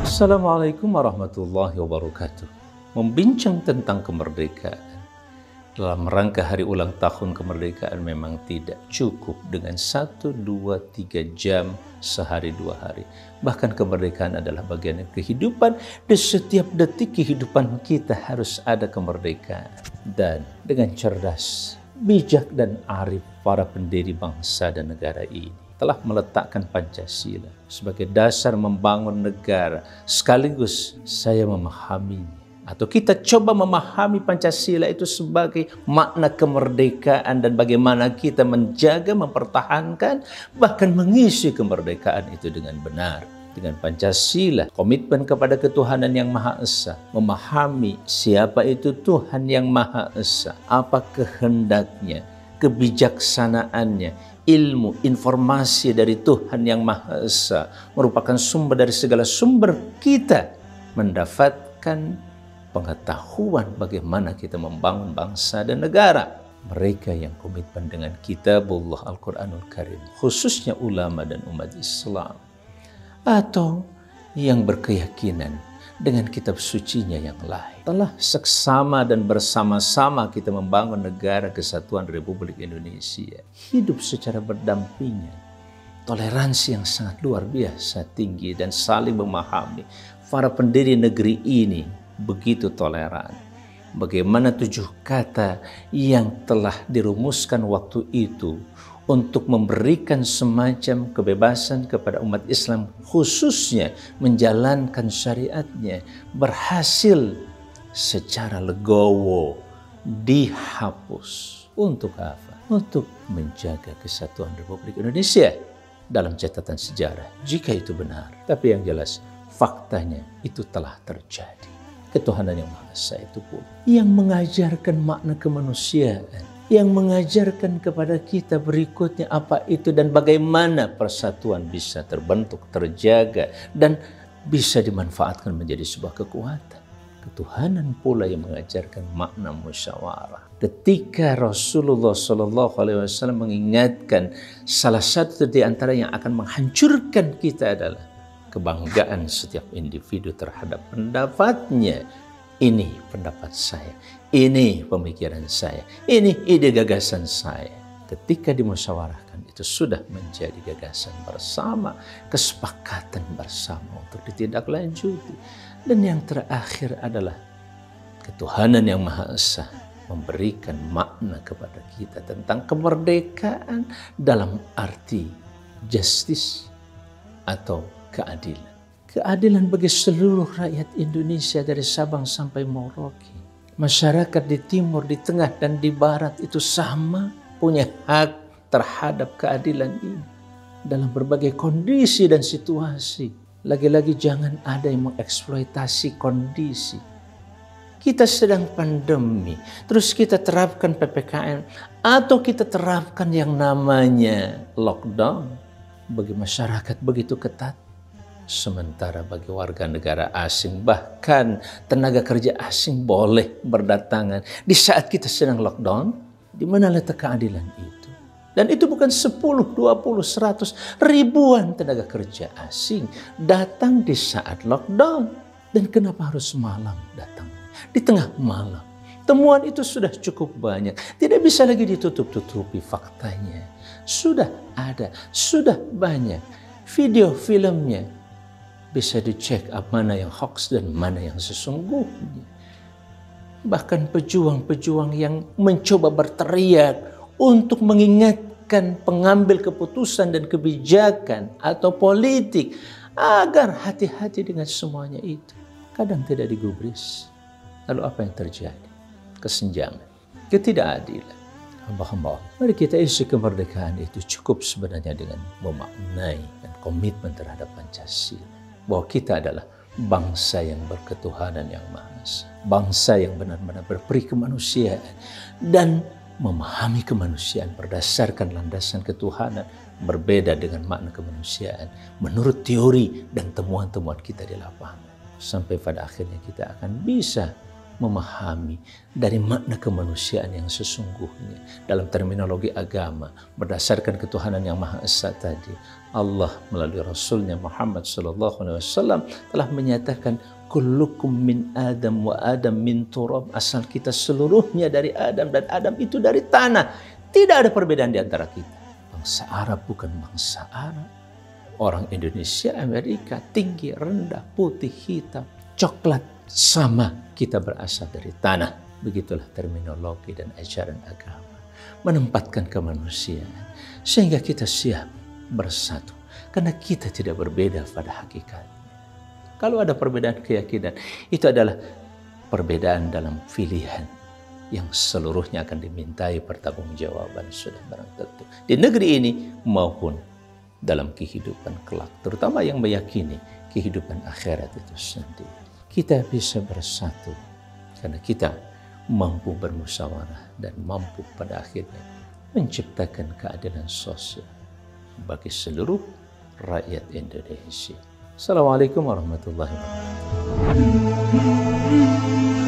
Assalamualaikum warahmatullahi wabarakatuh. Membincang tentang kemerdekaan dalam rangka hari ulang tahun kemerdekaan memang tidak cukup dengan 1, 2, 3 jam sehari 2 hari. Bahkan kemerdekaan adalah bagian dari kehidupan, dan setiap detik kehidupan kita harus ada kemerdekaan. Dan dengan cerdas, bijak dan arif para pendiri bangsa dan negara ini telah meletakkan Pancasila sebagai dasar membangun negara. Sekaligus saya memahaminya, atau kita coba memahami Pancasila itu sebagai makna kemerdekaan dan bagaimana kita menjaga, mempertahankan, bahkan mengisi kemerdekaan itu dengan benar. Dengan Pancasila, komitmen kepada ketuhanan yang Maha Esa, memahami siapa itu Tuhan yang Maha Esa, apa kehendaknya, kebijaksanaannya, ilmu, informasi dari Tuhan yang Maha Esa merupakan sumber dari segala sumber kita mendapatkan pengetahuan bagaimana kita membangun bangsa dan negara. Mereka yang komitmen dengan kitabullah Al-Quranul Karim, khususnya ulama dan umat Islam, atau yang berkeyakinan dengan kitab sucinya yang lain, telah seksama dan bersama-sama kita membangun negara kesatuan Republik Indonesia, hidup secara berdampingan, toleransi yang sangat luar biasa tinggi dan saling memahami. Para pendiri negeri ini begitu toleran. Bagaimana 7 kata yang telah dirumuskan waktu itu untuk memberikan semacam kebebasan kepada umat Islam, khususnya menjalankan syariatnya, berhasil secara legowo dihapus. Untuk apa? Untuk menjaga kesatuan Republik Indonesia dalam catatan sejarah, jika itu benar. Tapi yang jelas, faktanya itu telah terjadi. Ketuhanan yang Maha Esa itu pun yang mengajarkan makna kemanusiaan, yang mengajarkan kepada kita berikutnya apa itu dan bagaimana persatuan bisa terbentuk, terjaga, dan bisa dimanfaatkan menjadi sebuah kekuatan. Ketuhanan pula yang mengajarkan makna musyawarah. Ketika Rasulullah SAW mengingatkan salah satu di antara yang akan menghancurkan kita adalah kebanggaan setiap individu terhadap pendapatnya. Ini pendapat saya, ini pemikiran saya, ini ide gagasan saya. Ketika dimusyawarahkan, itu sudah menjadi gagasan bersama, kesepakatan bersama untuk ditindaklanjuti. Dan yang terakhir adalah ketuhanan yang Maha Esa memberikan makna kepada kita tentang kemerdekaan dalam arti justice atau keadilan. Keadilan bagi seluruh rakyat Indonesia dari Sabang sampai Merauke. Masyarakat di timur, di tengah, dan di barat itu sama punya hak terhadap keadilan ini. Dalam berbagai kondisi dan situasi. Lagi-lagi jangan ada yang mengeksploitasi kondisi. Kita sedang pandemi, terus kita terapkan PPKM, atau kita terapkan yang namanya lockdown. Bagi masyarakat begitu ketat. Sementara bagi warga negara asing, bahkan tenaga kerja asing boleh berdatangan. Di saat kita sedang lockdown, di mana letak keadilan itu? Dan itu bukan 10, 20, 100, ribuan tenaga kerja asing datang di saat lockdown. Dan kenapa harus malam datang? Di tengah malam. Temuan itu sudah cukup banyak. Tidak bisa lagi ditutup-tutupi faktanya. Sudah ada, sudah banyak. Video filmnya bisa dicek mana yang hoax dan mana yang sesungguhnya. Bahkan pejuang-pejuang yang mencoba berteriak untuk mengingatkan pengambil keputusan dan kebijakan atau politik agar hati-hati dengan semuanya itu. Kadang tidak digubris. Lalu apa yang terjadi? Kesenjangan, ketidakadilan. Hamba-hamba, mari kita isi kemerdekaan itu cukup sebenarnya dengan memaknai dan komitmen terhadap Pancasila. Bahwa kita adalah bangsa yang berketuhanan yang Maha Esa. Bangsa yang benar-benar berperi kemanusiaan dan memahami kemanusiaan berdasarkan landasan ketuhanan berbeda dengan makna kemanusiaan menurut teori dan temuan-temuan kita di lapangan. Sampai pada akhirnya kita akan bisa memahami dari makna kemanusiaan yang sesungguhnya. Dalam terminologi agama, berdasarkan ketuhanan yang Maha Esa tadi, Allah melalui Rasulnya Muhammad SAW telah menyatakan, kullukum min Adam wa Adam min turab. Asal kita seluruhnya dari Adam, dan Adam itu dari tanah. Tidak ada perbedaan di antara kita. Bangsa Arab bukan bangsa Arab. Orang Indonesia, Amerika, tinggi, rendah, putih, hitam, coklat, sama kita berasal dari tanah. Begitulah terminologi dan ajaran agama. Menempatkan kemanusiaan sehingga kita siap bersatu. Karena kita tidak berbeda pada hakikatnya. Kalau ada perbedaan keyakinan, itu adalah perbedaan dalam pilihan yang seluruhnya akan dimintai pertanggungjawaban sudah barang tentu. Di negeri ini maupun dalam kehidupan kelak. Terutama yang meyakini kehidupan akhirat itu sendiri. Kita bisa bersatu karena kita mampu bermusyawarah dan mampu pada akhirnya menciptakan keadilan sosial bagi seluruh rakyat Indonesia. Assalamualaikum warahmatullahi wabarakatuh.